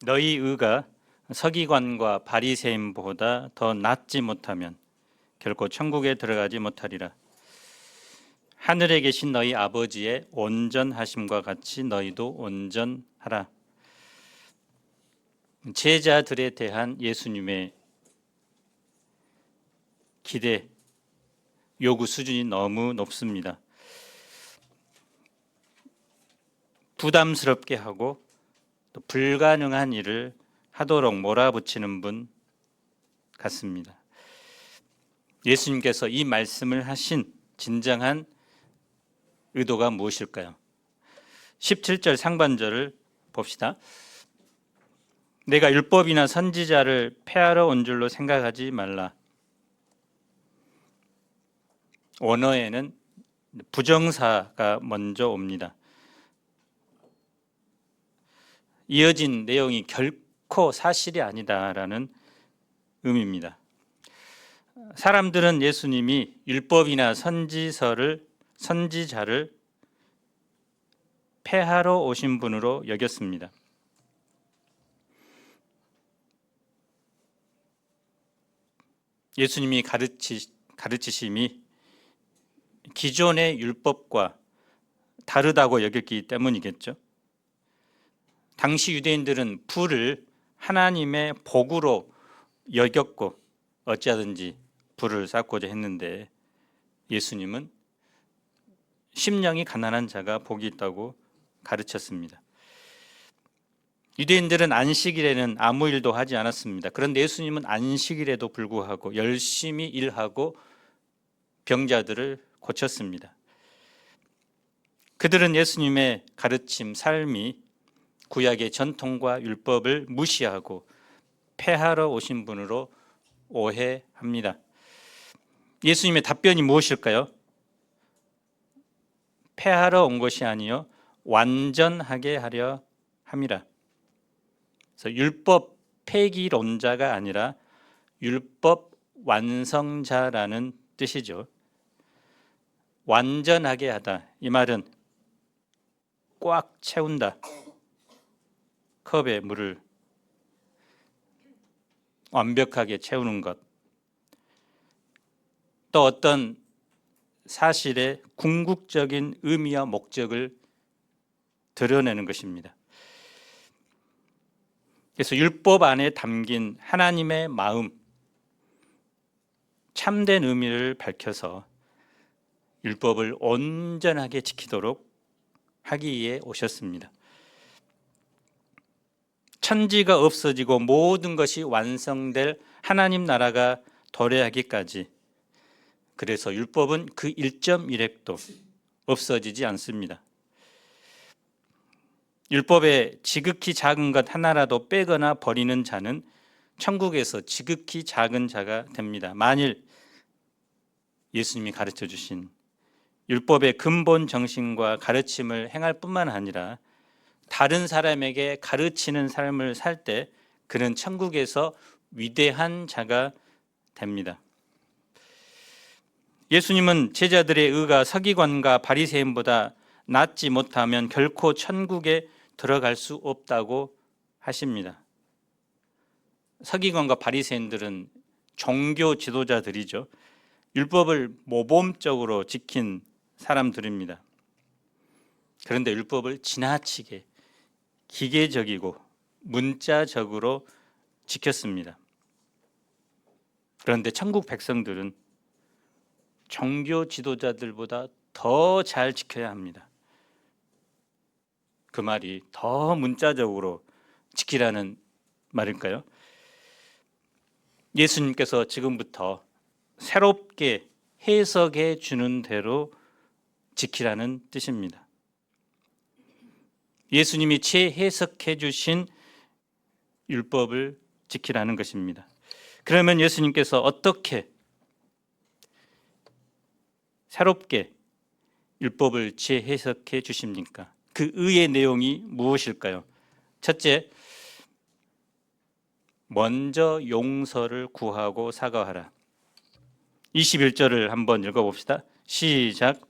너희 의가 서기관과 바리새인보다 더 낫지 못하면 결코 천국에 들어가지 못하리라. 하늘에 계신 너희 아버지의 온전하심과 같이 너희도 온전하라. 제자들에 대한 예수님의 기대, 요구 수준이 너무 높습니다. 부담스럽게 하고 또 불가능한 일을 하도록 몰아붙이는 분 같습니다. 예수님께서 이 말씀을 하신 진정한 의도가 무엇일까요? 17절 상반절을 봅시다. 내가 율법이나 선지자를 폐하러 온 줄로 생각하지 말라. 원어에는 부정사가 먼저 옵니다. 이어진 내용이 결코 사실이 아니다라는 의미입니다. 사람들은 예수님이 율법이나 선지자를 폐하러 오신 분으로 여겼습니다. 예수님이 가르치심이 기존의 율법과 다르다고 여겼기 때문이겠죠. 당시 유대인들은 불을 하나님의 복으로 여겼고 어찌하든지 불을 쌓고자 했는데 예수님은 심령이 가난한 자가 복이 있다고 가르쳤습니다. 유대인들은 안식일에는 아무 일도 하지 않았습니다. 그런데 예수님은 안식일에도 불구하고 열심히 일하고 병자들을 고쳤습니다. 그들은 예수님의 가르침, 삶이 구약의 전통과 율법을 무시하고 폐하러 오신 분으로 오해합니다. 예수님의 답변이 무엇일까요? 폐하러 온 것이 아니요 완전하게 하려 함이라. 그래서 율법 폐기론자가 아니라 율법 완성자라는 뜻이죠. 완전하게 하다. 이 말은 꽉 채운다. 컵에 물을 완벽하게 채우는 것. 또 어떤 사실의 궁극적인 의미와 목적을 드러내는 것입니다. 그래서 율법 안에 담긴 하나님의 마음, 참된 의미를 밝혀서 율법을 온전하게 지키도록 하기 위해 오셨습니다. 천지가 없어지고 모든 것이 완성될 하나님 나라가 도래하기까지, 그래서 율법은 그 1.1획도 없어지지 않습니다. 율법에 지극히 작은 것 하나라도 빼거나 버리는 자는 천국에서 지극히 작은 자가 됩니다. 만일 예수님이 가르쳐 주신 율법의 근본 정신과 가르침을 행할 뿐만 아니라 다른 사람에게 가르치는 삶을 살 때 그는 천국에서 위대한 자가 됩니다. 예수님은 제자들의 의가 서기관과 바리새인보다 낫지 못하면 결코 천국에 들어갈 수 없다고 하십니다. 서기관과 바리새인들은 종교 지도자들이죠. 율법을 모범적으로 지킨 사람들입니다. 그런데 율법을 지나치게 기계적이고 문자적으로 지켰습니다. 그런데 천국 백성들은 종교 지도자들보다 더 잘 지켜야 합니다. 그 말이 더 문자적으로 지키라는 말일까요? 예수님께서 지금부터 새롭게 해석해 주는 대로 지키라는 뜻입니다. 예수님이 재해석해 주신 율법을 지키라는 것입니다. 그러면 예수님께서 어떻게 새롭게 율법을 재해석해 주십니까? 그 의의 내용이 무엇일까요? 첫째, 먼저 용서를 구하고 사과하라. 21절을 한번 읽어봅시다. 시작.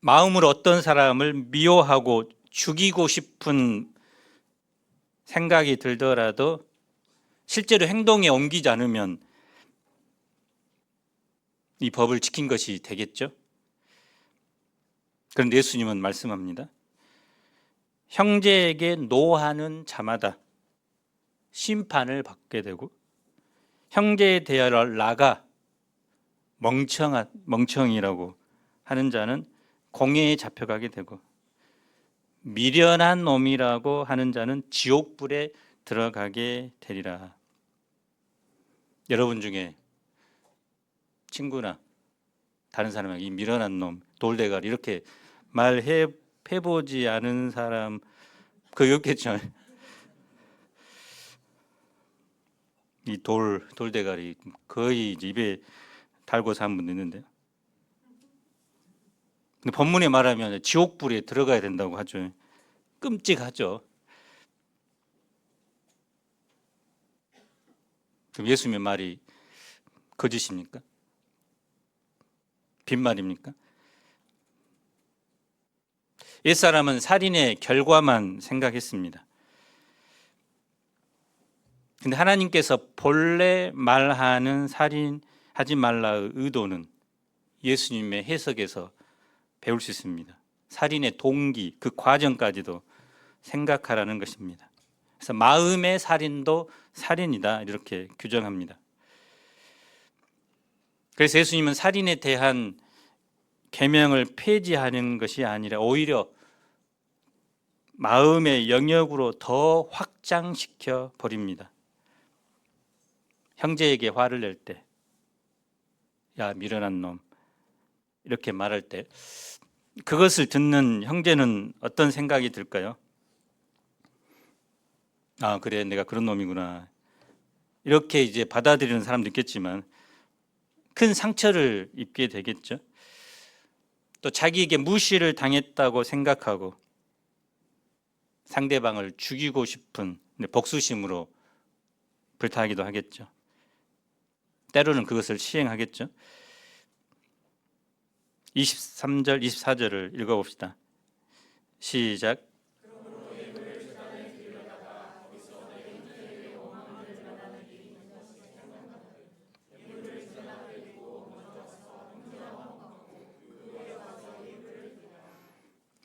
마음으로 어떤 사람을 미워하고 죽이고 싶은 생각이 들더라도 실제로 행동에 옮기지 않으면 이 법을 지킨 것이 되겠죠. 그런데 예수님은 말씀합니다. 형제에게 노하는 자마다 심판을 받게 되고 형제에 대하여 나가 멍청이라고 하는 자는 공회에 잡혀가게 되고 미련한 놈이라고 하는 자는 지옥불에 들어가게 되리라. 여러분 중에 친구나 다른 사람에게 이 미련한 놈, 돌대가리 이렇게 말해보지 않은 사람 거의 없겠죠. 이 돌대가리 거의 입에 달고 사는 분도 있는데요. 근데 본문에 말하면 지옥불에 들어가야 된다고 하죠. 끔찍하죠. 그럼 예수님의 말이 거짓입니까? 빈말입니까? 옛사람은 살인의 결과만 생각했습니다. 근데 하나님께서 본래 말하는 살인하지 말라의 의도는 예수님의 해석에서 배울 수 있습니다. 살인의 동기, 그 과정까지도 생각하라는 것입니다. 그래서 마음의 살인도 살인이다 이렇게 규정합니다. 그래서 예수님은 살인에 대한 계명을 폐지하는 것이 아니라 오히려 마음의 영역으로 더 확장시켜 버립니다. 형제에게 화를 낼 때, 야 미련한 놈 이렇게 말할 때 그것을 듣는 형제는 어떤 생각이 들까요? 아 그래 내가 그런 놈이구나 이렇게 이제 받아들이는 사람도 있겠지만 큰 상처를 입게 되겠죠. 또 자기에게 무시를 당했다고 생각하고 상대방을 죽이고 싶은 복수심으로 불타하기도 하겠죠. 때로는 그것을 시행하겠죠. 23절, 24절을 읽어봅시다. 시작.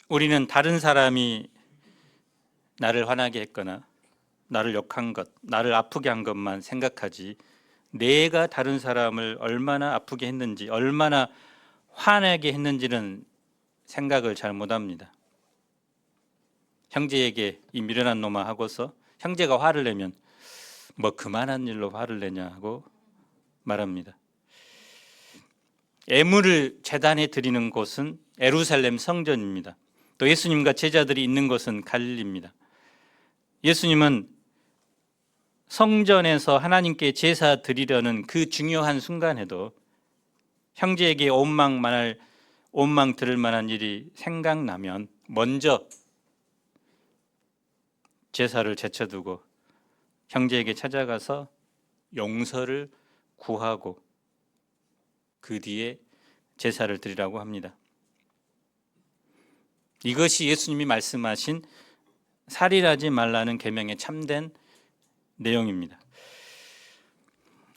우리는 다른 사람이 나를 화나게 했거나 나를 욕한 것, 나를 아프게 한 것만 생각하지 내가 다른 사람을 얼마나 아프게 했는지, 얼마나 화나게 했는지는 생각을 잘 못합니다. 형제에게 이 미련한 놈아 하고서 형제가 화를 내면 뭐 그만한 일로 화를 내냐 하고 말합니다. 예물을 제단에 드리는 곳은 예루살렘 성전입니다. 또 예수님과 제자들이 있는 곳은 갈릴리입니다. 예수님은 성전에서 하나님께 제사 드리려는 그 중요한 순간에도 형제에게 원망 들을 만한 일이 생각나면 먼저 제사를 제쳐두고 형제에게 찾아가서 용서를 구하고 그 뒤에 제사를 드리라고 합니다. 이것이 예수님이 말씀하신 살인하지 말라는 계명의 참된 내용입니다.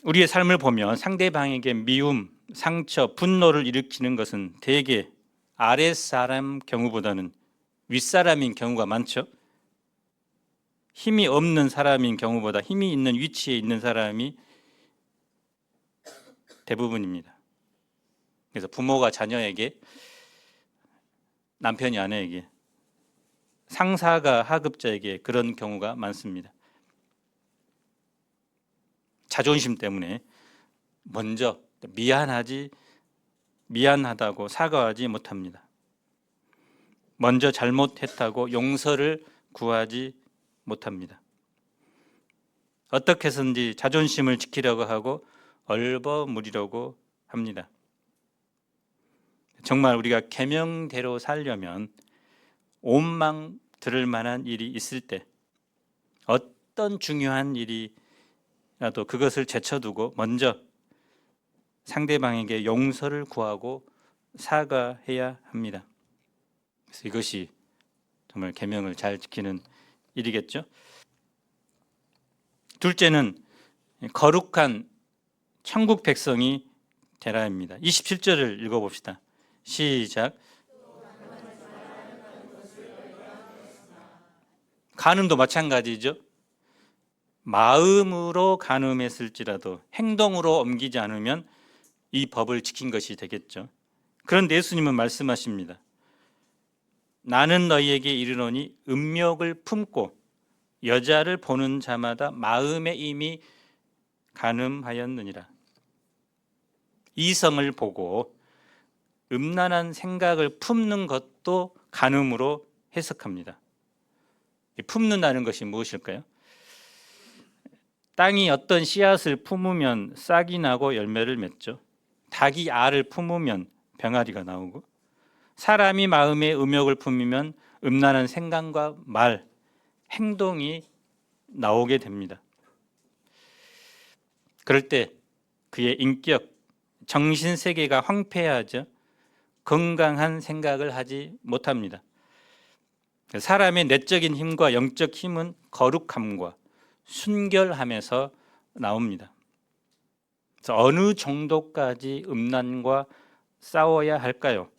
우리의 삶을 보면 상대방에게 미움, 상처, 분노를 일으키는 것은 대개 아랫사람 경우보다는 윗사람인 경우가 많죠. 힘이 없는 사람인 경우보다 힘이 있는 위치에 있는 사람이 대부분입니다. 그래서 부모가 자녀에게, 남편이 아내에게, 상사가 하급자에게 그런 경우가 많습니다. 자존심 때문에 먼저 미안하다고 사과하지 못합니다. 먼저 잘못했다고 용서를 구하지 못합니다. 어떻게 해서든지 자존심을 지키려고 하고 얼버무리려고 합니다. 정말 우리가 계명대로 살려면 원망 들을 만한 일이 있을 때 어떤 중요한 일이라도 그것을 제쳐두고 먼저 상대방에게 용서를 구하고 사과해야 합니다. 그래서 이것이 정말 계명을 잘 지키는 일이겠죠. 둘째는 거룩한 천국 백성이 되라입니다. 27절을 읽어봅시다. 시작. 간음도 마찬가지죠. 마음으로 간음했을지라도 행동으로 옮기지 않으면 이 법을 지킨 것이 되겠죠. 그런데 예수님은 말씀하십니다. 나는 너희에게 이르노니 음욕을 품고 여자를 보는 자마다 마음에 이미 간음하였느니라. 이성을 보고 음란한 생각을 품는 것도 간음으로 해석합니다. 품는다는 것이 무엇일까요? 땅이 어떤 씨앗을 품으면 싹이 나고 열매를 맺죠. 닭이 알을 품으면 병아리가 나오고, 사람이 마음에 음욕을 품으면 음란한 생각과 말, 행동이 나오게 됩니다. 그럴 때 그의 인격, 정신세계가 황폐하죠. 건강한 생각을 하지 못합니다. 사람의 내적인 힘과 영적 힘은 거룩함과 순결함에서 나옵니다. 그래서 어느 정도까지 음란과 싸워야 할까요?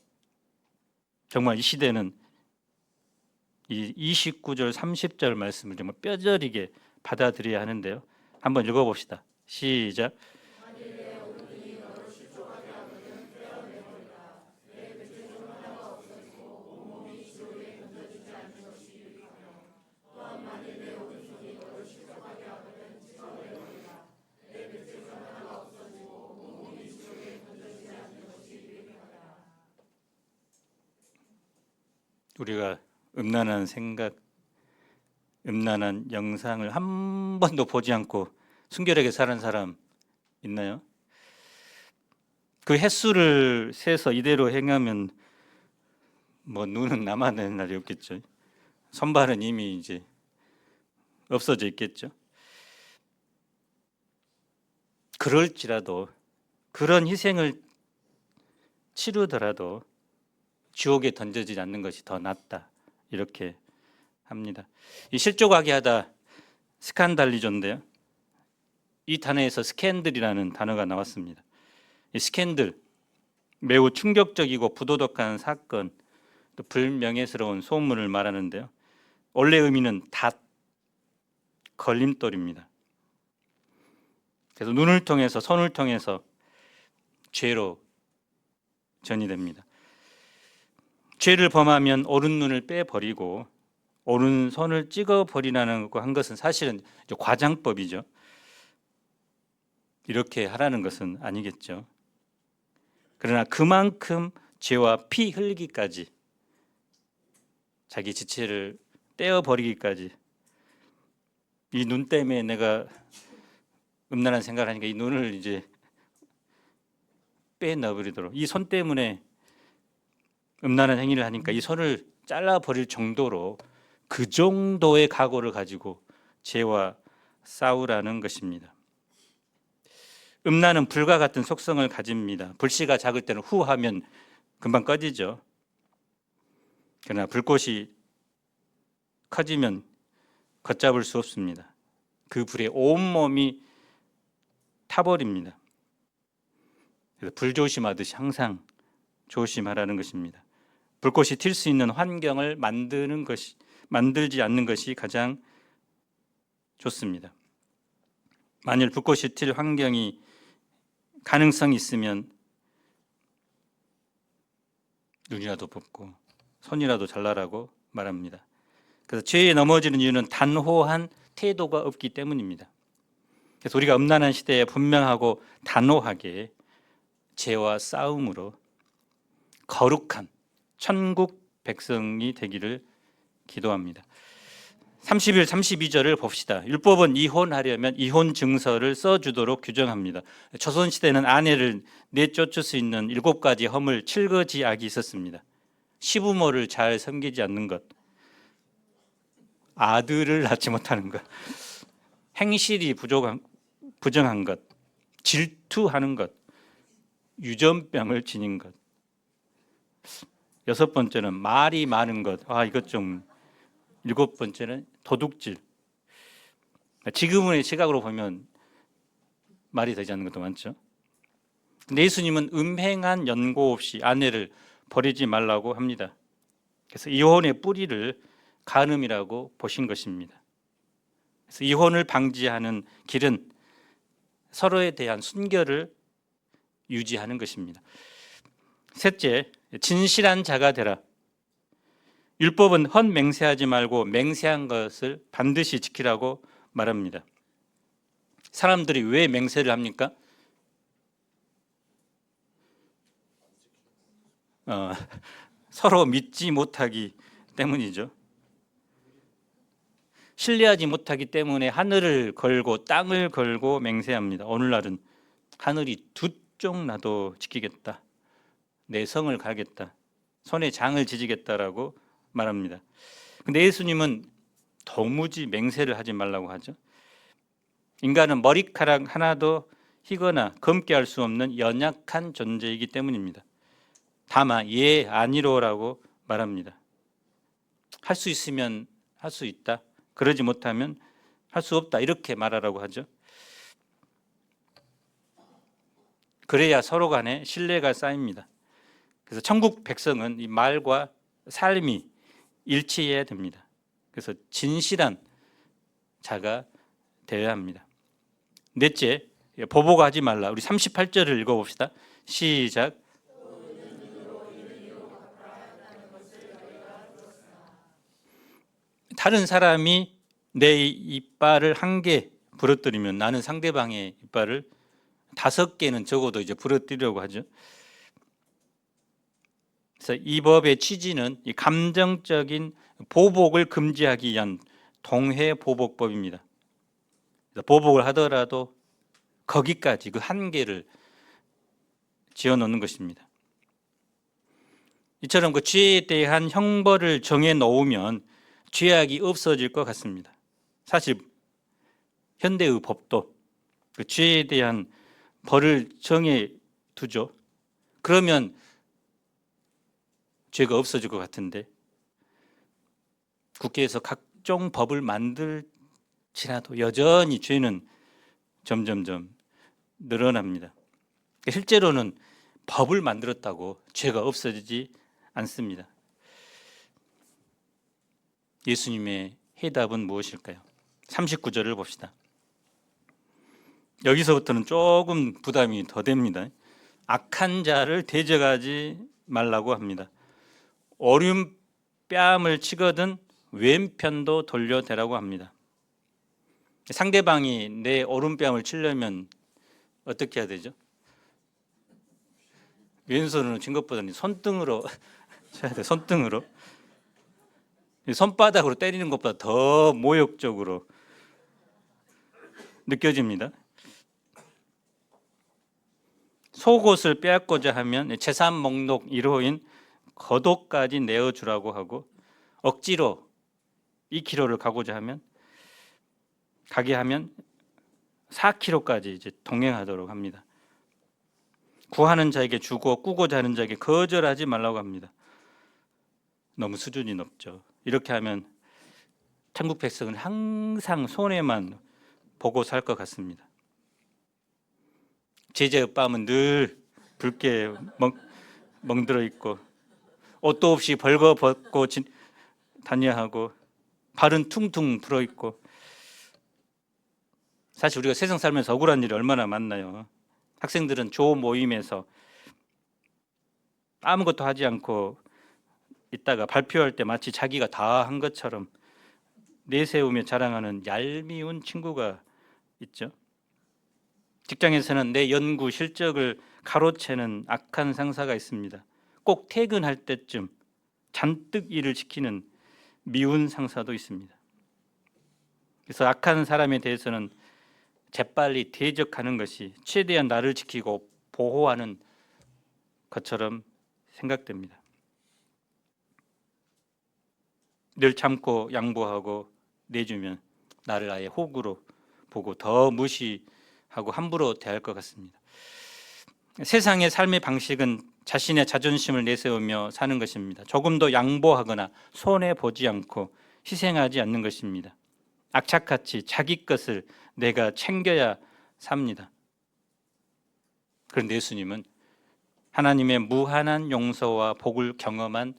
정말 이 시대는 이 29절 30절 말씀을 정말 뼈저리게 받아들여야 하는데요. 한번 읽어봅시다. 시작. 우리가 음란한 생각, 음란한 영상을 한 번도 보지 않고 순결하게 사는 사람 있나요? 그 횟수를 세서 이대로 행하면 뭐 눈은 남아내는 날이 없겠죠. 손발은 이미 이제 없어져 있겠죠. 그럴지라도 그런 희생을 치르더라도 지옥에 던져지지 않는 것이 더 낫다, 이렇게 합니다. 이 실족하게하다 스칸달리조인데요. 이 단어에서 스캔들이라는 단어가 나왔습니다. 이 스캔들, 매우 충격적이고 부도덕한 사건, 또 불명예스러운 소문을 말하는데요. 원래 의미는 닷, 걸림돌입니다. 그래서 눈을 통해서, 손을 통해서 죄로 전이됩니다. 죄를 범하면 오른눈을 빼버리고 오른손을 찍어버리라는 한 것은 사실은 과장법이죠. 이렇게 하라는 것은 아니겠죠. 그러나 그만큼 죄와 피 흘리기까지, 자기 지체를 떼어버리기까지, 이 눈 때문에 내가 음란한 생각을 하니까 이 눈을 이제 빼넣어버리도록, 이 손 때문에 음란한 행위를 하니까 이 손을 잘라버릴 정도로, 그 정도의 각오를 가지고 죄와 싸우라는 것입니다. 음란은 불과 같은 속성을 가집니다. 불씨가 작을 때는 후 하면 금방 꺼지죠. 그러나 불꽃이 커지면 걷잡을 수 없습니다. 그 불에 온몸이 타버립니다. 그래서 불조심하듯이 항상 조심하라는 것입니다. 불꽃이 튈 수 있는 환경을 만들지 않는 것이 가장 좋습니다. 만일 불꽃이 튈 환경이 가능성이 있으면 눈이라도 뽑고 손이라도 잘라라고 말합니다. 그래서 죄에 넘어지는 이유는 단호한 태도가 없기 때문입니다. 그래서 우리가 음란한 시대에 분명하고 단호하게 죄와 싸움으로 거룩한 천국 백성이 되기를 기도합니다. 31, 32절을 봅시다. 율법은 이혼하려면 이혼 증서를 써주도록 규정합니다. 조선시대는 아내를 내쫓을 수 있는 7가지 허물 7거지악이 있었습니다. 시부모를 잘 섬기지 않는 것, 아들을 낳지 못하는 것, 행실이 부정한 것, 질투하는 것, 유전병을 지닌 것. 6번째는 말이 많은 것. 이것 좀. 7번째는 도둑질. 지금의 시각으로 보면 말이 되지 않는 것도 많죠. 근데 예수님은 음행한 연고 없이 아내를 버리지 말라고 합니다. 그래서 이혼의 뿌리를 간음이라고 보신 것입니다. 그래서 이혼을 방지하는 길은 서로에 대한 순결을 유지하는 것입니다. 셋째, 진실한 자가 되라. 율법은 헛맹세하지 말고 맹세한 것을 반드시 지키라고 말합니다. 사람들이 왜 맹세를 합니까? 서로 믿지 못하기 때문이죠. 신뢰하지 못하기 때문에 하늘을 걸고 땅을 걸고 맹세합니다. 오늘날은 하늘이 두 쪽 나도 지키겠다, 내 성을 가겠다, 손에 장을 지지겠다라고 말합니다. 근데 예수님은 도무지 맹세를 하지 말라고 하죠. 인간은 머리카락 하나도 희거나 검게 할 수 없는 연약한 존재이기 때문입니다. 다만 예 아니로라고 말합니다. 할 수 있으면 할 수 있다, 그러지 못하면 할 수 없다, 이렇게 말하라고 하죠. 그래야 서로 간에 신뢰가 쌓입니다. 그래서 천국 백성은 이 말과 삶이 일치해야 됩니다. 그래서 진실한 자가 되어야 합니다. 넷째, 보복하지 말라. 우리 38절을 읽어봅시다. 시작. 다른 사람이 내 이빨을 1개 부러뜨리면 나는 상대방의 이빨을 5개는 적어도 이제 부러뜨리려고 하죠. 그래서 이 법의 취지는 이 감정적인 보복을 금지하기 위한 동해보복법입니다. 보복을 하더라도 거기까지 그 한계를 지어놓는 것입니다. 이처럼 그 죄에 대한 형벌을 정해 놓으면 죄악이 없어질 것 같습니다. 사실 현대의 법도 그 죄에 대한 벌을 정해 두죠. 그러면 죄가 없어질 것 같은데 국회에서 각종 법을 만들지라도 여전히 죄는 점점점 늘어납니다. 실제로는 법을 만들었다고 죄가 없어지지 않습니다. 예수님의 해답은 무엇일까요? 39절을 봅시다. 여기서부터는 조금 부담이 더 됩니다. 악한 자를 대적하지 말라고 합니다. 오른뺨을 치거든 왼편도 돌려대라고 합니다. 상대방이 내 오른뺨을 치려면 어떻게 해야 되죠? 왼손으로 친 것보다는 손등으로 쳐야 돼. 손등으로. 손바닥으로 때리는 것보다 더 모욕적으로 느껴집니다. 속옷을 빼앗고자 하면 재산 목록 1호인 겉옷까지 내어주라고 하고, 억지로 2km를 가게 하면 4km까지 이제 동행하도록 합니다. 구하는 자에게 주고 꾸고자 하는 자에게 거절하지 말라고 합니다. 너무 수준이 높죠. 이렇게 하면 천국 백성은 항상 손해만 보고 살 것 같습니다. 제자의 뺨은 늘 붉게 멍들어 있고, 옷도 없이 벌거벗고 다녀하고, 발은 퉁퉁 불어 있고. 사실 우리가 세상 살면서 억울한 일이 얼마나 많나요? 학생들은 조 모임에서 아무것도 하지 않고 있다가 발표할 때 마치 자기가 다 한 것처럼 내세우며 자랑하는 얄미운 친구가 있죠. 직장에서는 내 연구 실적을 가로채는 악한 상사가 있습니다. 꼭 퇴근할 때쯤 잔뜩 일을 시키는 미운 상사도 있습니다. 그래서 악한 사람에 대해서는 재빨리 대적하는 것이 최대한 나를 지키고 보호하는 것처럼 생각됩니다. 늘 참고 양보하고 내주면 나를 아예 호구로 보고 더 무시하고 함부로 대할 것 같습니다. 세상의 삶의 방식은 자신의 자존심을 내세우며 사는 것입니다. 조금 더 양보하거나 손해 보지 않고 희생하지 않는 것입니다. 악착같이 자기 것을 내가 챙겨야 삽니다. 그런데 예수님은 하나님의 무한한 용서와 복을 경험한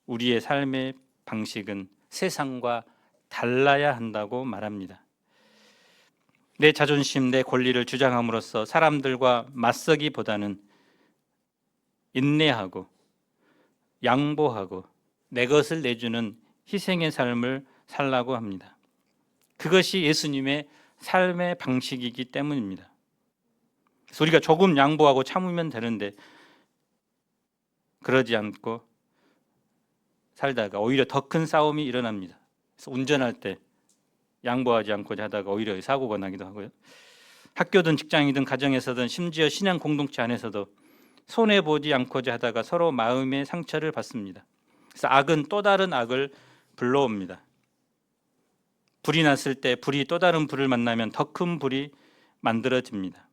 우리의 삶의 방식은 세상과 달라야 한다고 말합니다. 내 자존심, 내 권리를 주장함으로써 사람들과 맞서기보다는 인내하고 양보하고 내 것을 내주는 희생의 삶을 살라고 합니다. 그것이 예수님의 삶의 방식이기 때문입니다. 그래서 우리가 조금 양보하고 참으면 되는데 그러지 않고 살다가 오히려 더 큰 싸움이 일어납니다. 그래서 운전할 때 양보하지 않고자 하다가 오히려 사고가 나기도 하고요. 학교든 직장이든 가정에서든 심지어 신앙 공동체 안에서도 손해보지 않고자 하다가 서로 마음의 상처를 받습니다. 그래서 악은 또 다른 악을 불러옵니다. 불이 났을 때 불이 또 다른 불을 만나면 더 큰 불이 만들어집니다.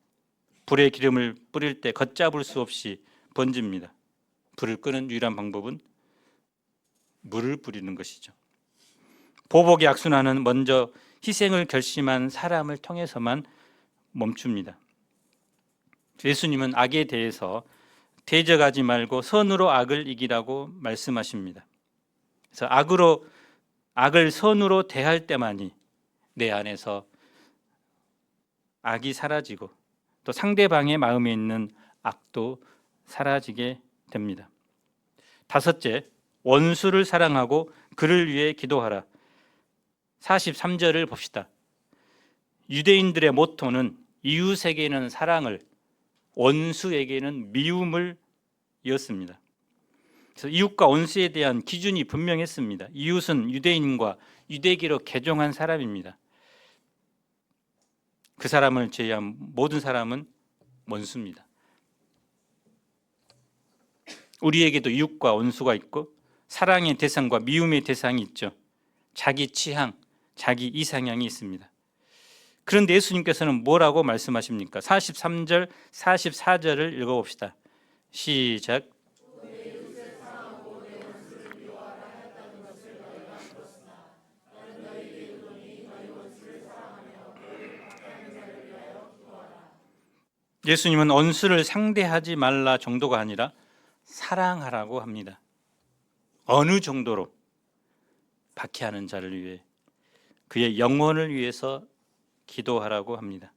불에 기름을 뿌릴 때 걷잡을 수 없이 번집니다. 불을 끄는 유일한 방법은 물을 뿌리는 것이죠. 보복의 악순환은 먼저 희생을 결심한 사람을 통해서만 멈춥니다. 예수님은 악에 대해서 대적하지 말고 선으로 악을 이기라고 말씀하십니다. 그래서 악을 선으로 대할 때만이 내 안에서 악이 사라지고 또 상대방의 마음에 있는 악도 사라지게 됩니다. 다섯째, 원수를 사랑하고 그를 위해 기도하라. 43절을 봅시다. 유대인들의 모토는 이웃에게는 사랑을, 원수에게는 미움을 이었습니다. 그래서 이웃과 원수에 대한 기준이 분명했습니다. 이웃은 유대인과 유대기로 개종한 사람입니다. 그 사람을 제외한 모든 사람은 원수입니다. 우리에게도 이웃과 원수가 있고 사랑의 대상과 미움의 대상이 있죠. 자기 취향, 자기 이상향이 있습니다. 그런데 예수님께서는 뭐라고 말씀하십니까? 43절, 44절을 읽어봅시다. 시작. 예수님은 원수를 상대하지 말라 정도가 아니라 사랑하라고 합니다. 어느 정도로? 박해하는 자를 위해, 그의 영혼을 위해서 기도하라고 합니다.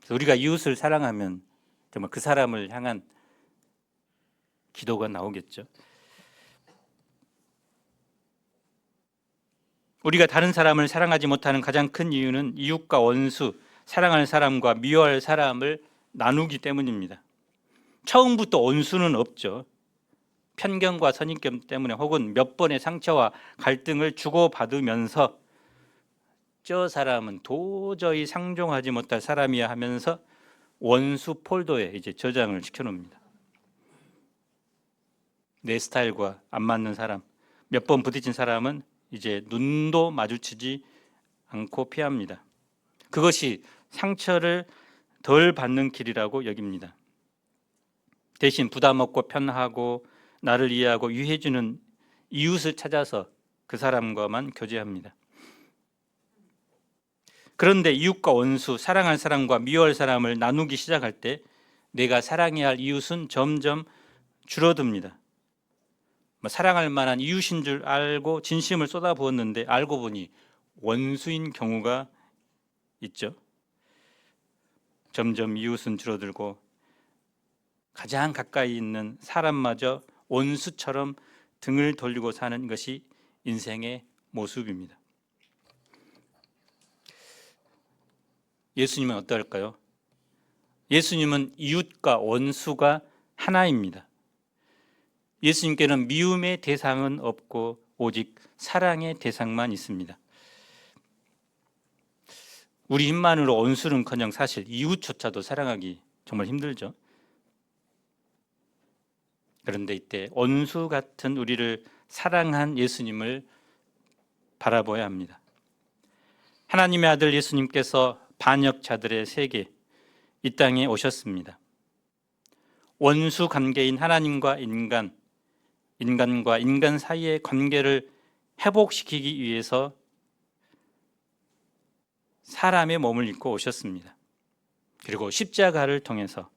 우리가 이웃을 사랑하면 정말 그 사람을 향한 기도가 나오겠죠. 우리가 다른 사람을 사랑하지 못하는 가장 큰 이유는 이웃과 원수, 사랑할 사람과 미워할 사람을 나누기 때문입니다. 처음부터 원수는 없죠. 편견과 선입견 때문에 혹은 몇 번의 상처와 갈등을 주고받으면서 저 사람은 도저히 상종하지 못할 사람이야 하면서 원수 폴더에 이제 저장을 시켜놓습니다. 내 스타일과 안 맞는 사람, 몇 번 부딪힌 사람은 이제 눈도 마주치지 않고 피합니다. 그것이 상처를 덜 받는 길이라고 여깁니다. 대신 부담 없고 편하고 나를 이해하고 유해주는 이웃을 찾아서 그 사람과만 교제합니다. 그런데 이웃과 원수, 사랑할 사람과 미워할 사람을 나누기 시작할 때 내가 사랑해야 할 이웃은 점점 줄어듭니다. 사랑할 만한 이웃인 줄 알고 진심을 쏟아부었는데 알고 보니 원수인 경우가 있죠. 점점 이웃은 줄어들고 가장 가까이 있는 사람마저 원수처럼 등을 돌리고 사는 것이 인생의 모습입니다. 예수님은 어떨까요? 예수님은 이웃과 원수가 하나입니다. 예수님께는 미움의 대상은 없고 오직 사랑의 대상만 있습니다. 우리 힘만으로 원수는커녕 사실 이웃조차도 사랑하기 정말 힘들죠. 그런데 이때 원수 같은 우리를 사랑한 예수님을 바라봐야 합니다. 하나님의 아들 예수님께서 반역자들의 세계 이 땅에 오셨습니다. 원수 관계인 하나님과 인간, 인간과 인간 사이의 관계를 회복시키기 위해서 사람의 몸을 입고 오셨습니다. 그리고 십자가를 통해서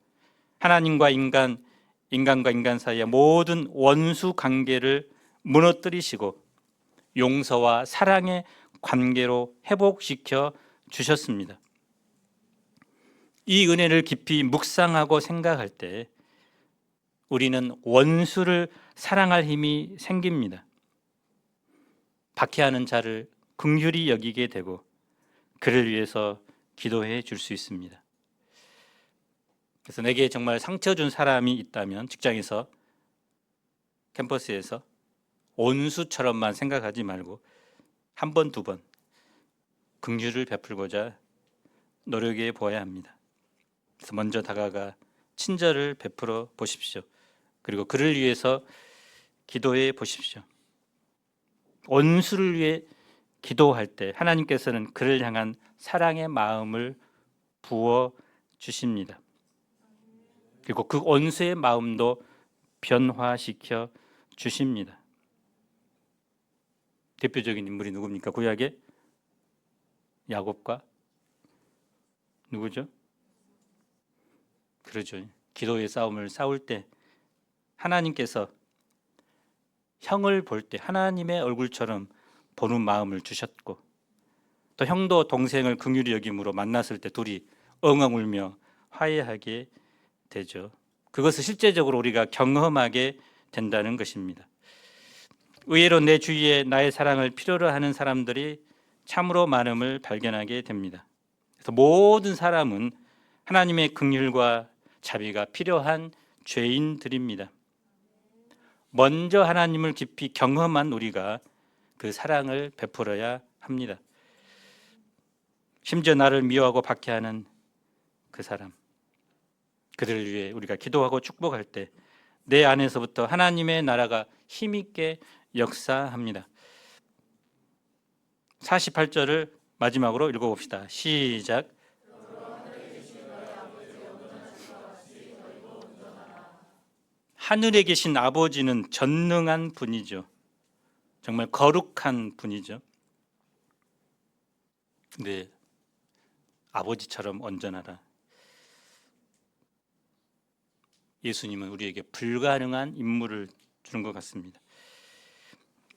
하나님과 인간, 인간과 인간 사이의 모든 원수 관계를 무너뜨리시고 용서와 사랑의 관계로 회복시켜 주셨습니다. 이 은혜를 깊이 묵상하고 생각할 때 우리는 원수를 사랑할 힘이 생깁니다. 박해하는 자를 긍휼히 여기게 되고 그를 위해서 기도해 줄 수 있습니다. 그래서 내게 정말 상처 준 사람이 있다면 직장에서, 캠퍼스에서 원수처럼만 생각하지 말고 한 번, 두 번 긍휼을 베풀고자 노력해 보아야 합니다. 그래서 먼저 다가가 친절을 베풀어 보십시오. 그리고 그를 위해서 기도해 보십시오. 원수를 위해 기도할 때 하나님께서는 그를 향한 사랑의 마음을 부어 주십니다. 그리고 그 원수의 마음도 변화시켜 주십니다. 대표적인 인물이 누굽니까? 구약의 야곱과 누구죠? 그러죠. 기도의 싸움을 싸울 때 하나님께서 형을 볼 때 하나님의 얼굴처럼 보는 마음을 주셨고, 또 형도 동생을 긍휼히 여김으로 만났을 때 둘이 엉엉 울며 화해하게 되죠. 그것을 실제적으로 우리가 경험하게 된다는 것입니다. 의외로 내 주위에 나의 사랑을 필요로 하는 사람들이 참으로 많음을 발견하게 됩니다. 그래서 모든 사람은 하나님의 긍휼과 자비가 필요한 죄인들입니다. 먼저 하나님을 깊이 경험한 우리가 그 사랑을 베풀어야 합니다. 심지어 나를 미워하고 박해하는 그 사람, 그들을 위해 우리가 기도하고 축복할 때 내 안에서부터 하나님의 나라가 힘있게 역사합니다. 48절을 마지막으로 읽어봅시다. 시작. 하늘에 계신 아버지는 전능한 분이죠. 정말 거룩한 분이죠. 근데 아버지처럼 온전하라. 예수님은 우리에게 불가능한 임무를 주는 것 같습니다.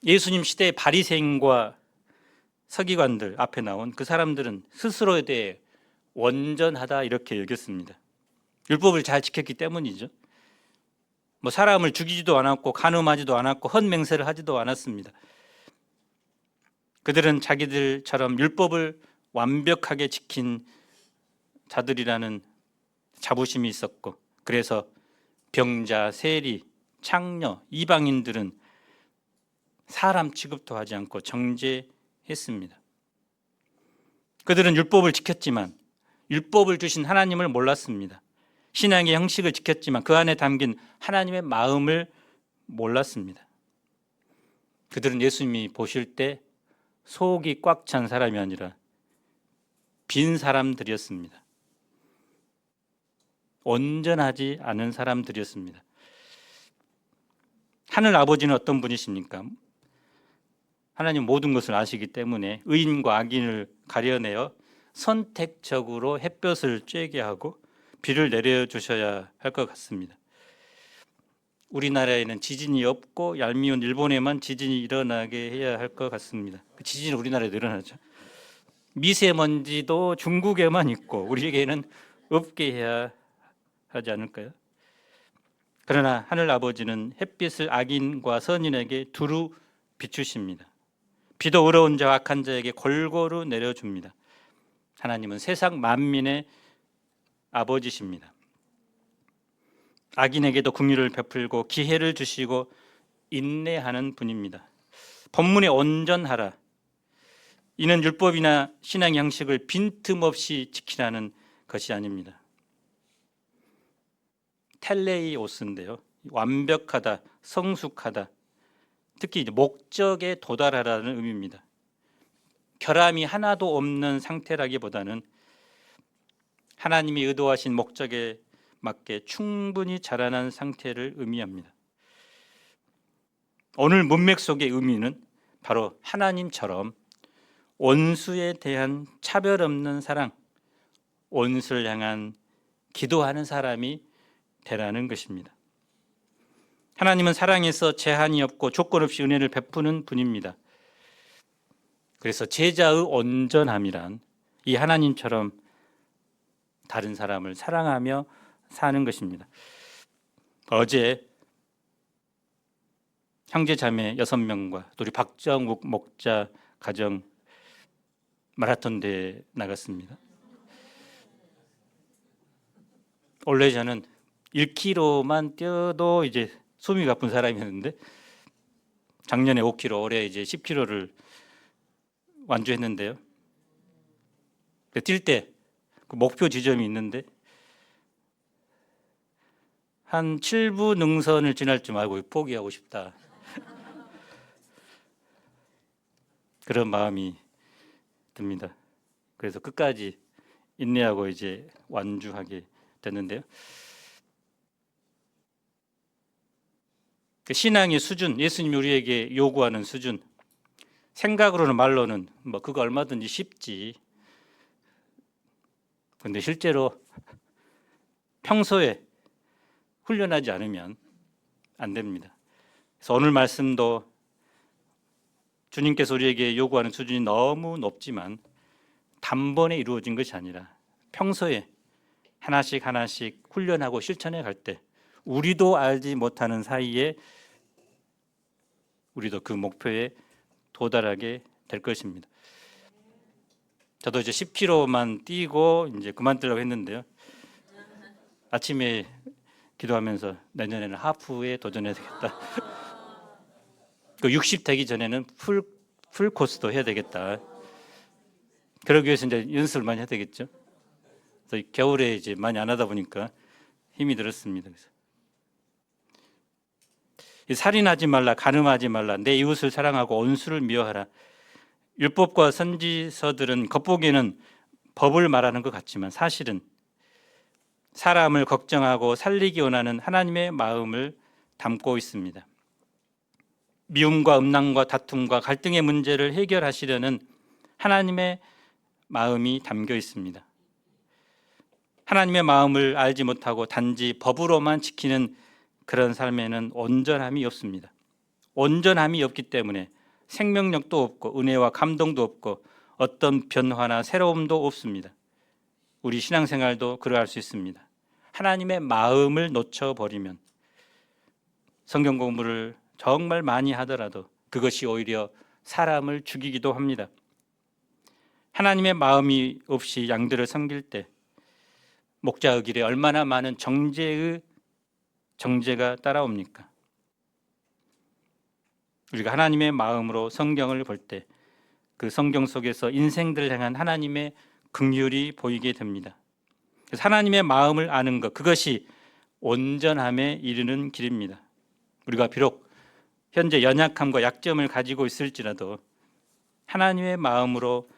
예수님 시대의 바리새인과 서기관들 앞에 나온 그 사람들은 스스로에 대해 온전하다 이렇게 여겼습니다. 율법을 잘 지켰기 때문이죠. 사람을 죽이지도 않았고 간음하지도 않았고 헛맹세를 하지도 않았습니다. 그들은 자기들처럼 율법을 완벽하게 지킨 자들이라는 자부심이 있었고, 그래서 병자, 세리, 창녀, 이방인들은 사람 취급도 하지 않고 정죄했습니다. 그들은 율법을 지켰지만 율법을 주신 하나님을 몰랐습니다. 신앙의 형식을 지켰지만 그 안에 담긴 하나님의 마음을 몰랐습니다. 그들은 예수님이 보실 때 속이 꽉 찬 사람이 아니라 빈 사람들이었습니다. 온전하지 않은 사람들이었습니다. 하늘 아버지는 어떤 분이십니까? 하나님 모든 것을 아시기 때문에 의인과 악인을 가려내어 선택적으로 햇볕을 쬐게 하고 비를 내려주셔야 할 것 같습니다. 우리나라에는 지진이 없고 얄미운 일본에만 지진이 일어나게 해야 할 것 같습니다. 그 지진은 우리나라에도 일어나죠. 미세먼지도 중국에만 있고 우리에게는 없게 해야 하지 않을까요? 그러나 하늘 아버지는 햇빛을 악인과 선인에게 두루 비추십니다. 비도 의로운 자와 악한 자에게 골고루 내려줍니다. 하나님은 세상 만민의 아버지십니다. 악인에게도 긍휼을 베풀고 기회를 주시고 인내하는 분입니다. 본문에 온전하라, 이는 율법이나 신앙 양식을 빈틈없이 지키라는 것이 아닙니다. 텔레이오스인데요, 완벽하다, 성숙하다, 특히 이제 목적에 도달하라는 의미입니다. 결함이 하나도 없는 상태라기보다는 하나님이 의도하신 목적에 맞게 충분히 자라난 상태를 의미합니다. 오늘 문맥 속의 의미는 바로 하나님처럼 원수에 대한 차별 없는 사랑, 원수를 향한 기도하는 사람이 되라는 것입니다. 하나님은 사랑에서 제한이 없고 조건 없이 은혜를 베푸는 분입니다. 그래서 제자의 온전함이란 이 하나님처럼 다른 사람을 사랑하며 사는 것입니다. 어제 형제 자매 6명과 또 우리 박정욱 목자 가정 마라톤 대회 나갔습니다. 원래 저는 1km만 뛰어도 이제 숨이 가쁜 사람이었는데 작년에 5km, 올해 이제 10km를 완주했는데요. 뛸 때 그 목표 지점이 있는데 한 7부 능선을 지날 줄 알고 포기하고 싶다. 그런 마음이 듭니다. 그래서 끝까지 인내하고 이제 완주하게 됐는데요. 그 신앙의 수준, 예수님이 우리에게 요구하는 수준, 생각으로는 말로는 뭐 그거 얼마든지 쉽지. 근데 실제로 평소에 훈련하지 않으면 안 됩니다. 그래서 오늘 말씀도 주님께서 우리에게 요구하는 수준이 너무 높지만 단번에 이루어진 것이 아니라 평소에 하나씩 하나씩 훈련하고 실천해 갈 때 우리도 알지 못하는 사이에 우리도 그 목표에 도달하게 될 것입니다. 저도 이제 10km만 뛰고 이제 그만 뛰려고 했는데요. 아침에 기도하면서 내년에는 하프에 도전해야 되겠다. 그 60 되기 전에는 풀 코스도 해야 되겠다. 그러기 위해서 이제 연습을 많이 해야 되겠죠. 그래서 겨울에 이제 많이 안 하다 보니까 힘이 들었습니다. 그래서 살인하지 말라, 간음하지 말라, 내 이웃을 사랑하고 온수를 미워하라. 율법과 선지서들은 겉보기에는 법을 말하는 것 같지만 사실은 사람을 걱정하고 살리기 원하는 하나님의 마음을 담고 있습니다. 미움과 음란과 다툼과 갈등의 문제를 해결하시려는 하나님의 마음이 담겨 있습니다. 하나님의 마음을 알지 못하고 단지 법으로만 지키는 그런 삶에는 온전함이 없습니다. 온전함이 없기 때문에 생명력도 없고 은혜와 감동도 없고 어떤 변화나 새로움도 없습니다. 우리 신앙생활도 그러할 수 있습니다. 하나님의 마음을 놓쳐버리면 성경 공부를 정말 많이 하더라도 그것이 오히려 사람을 죽이기도 합니다. 하나님의 마음이 없이 양들을 섬길 때 목자의 길에 얼마나 많은 정죄가 따라옵니까? 우리가 하나님의 마음으로 성경을 볼 때 그 성경 속에서 인생들을 향한 하나님의 긍휼이 보이게 됩니다. 그래서 하나님의 마음을 아는 것, 그것이 온전함에 이르는 길입니다. 우리가 비록 현재 연약함과 약점을 가지고 있을지라도 하나님의 마음으로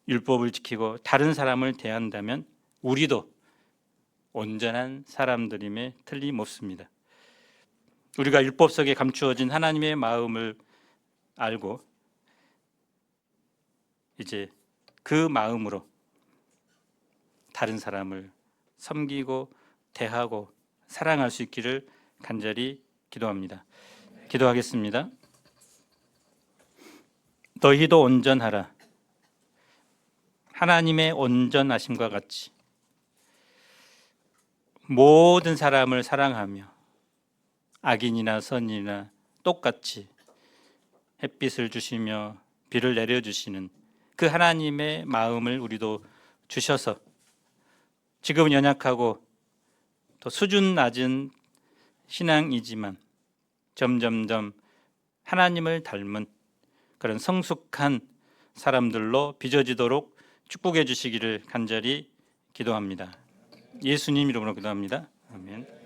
율법을 지키고 다른 사람을 대한다면 우리도 온전한 사람들임에 틀림없습니다. 우리가 율법 속에 감추어진 하나님의 마음을 알고 이제 그 마음으로 다른 사람을 섬기고 대하고 사랑할 수 있기를 간절히 기도합니다. 기도하겠습니다. 너희도 온전하라. 하나님의 온전하심과 같이 모든 사람을 사랑하며 악인이나 선인이나 똑같이 햇빛을 주시며 비를 내려주시는 그 하나님의 마음을 우리도 주셔서 지금은 연약하고 또 수준 낮은 신앙이지만 점점점 하나님을 닮은 그런 성숙한 사람들로 빚어지도록 축복해 주시기를 간절히 기도합니다. 예수님 이름으로 기도합니다. 아멘.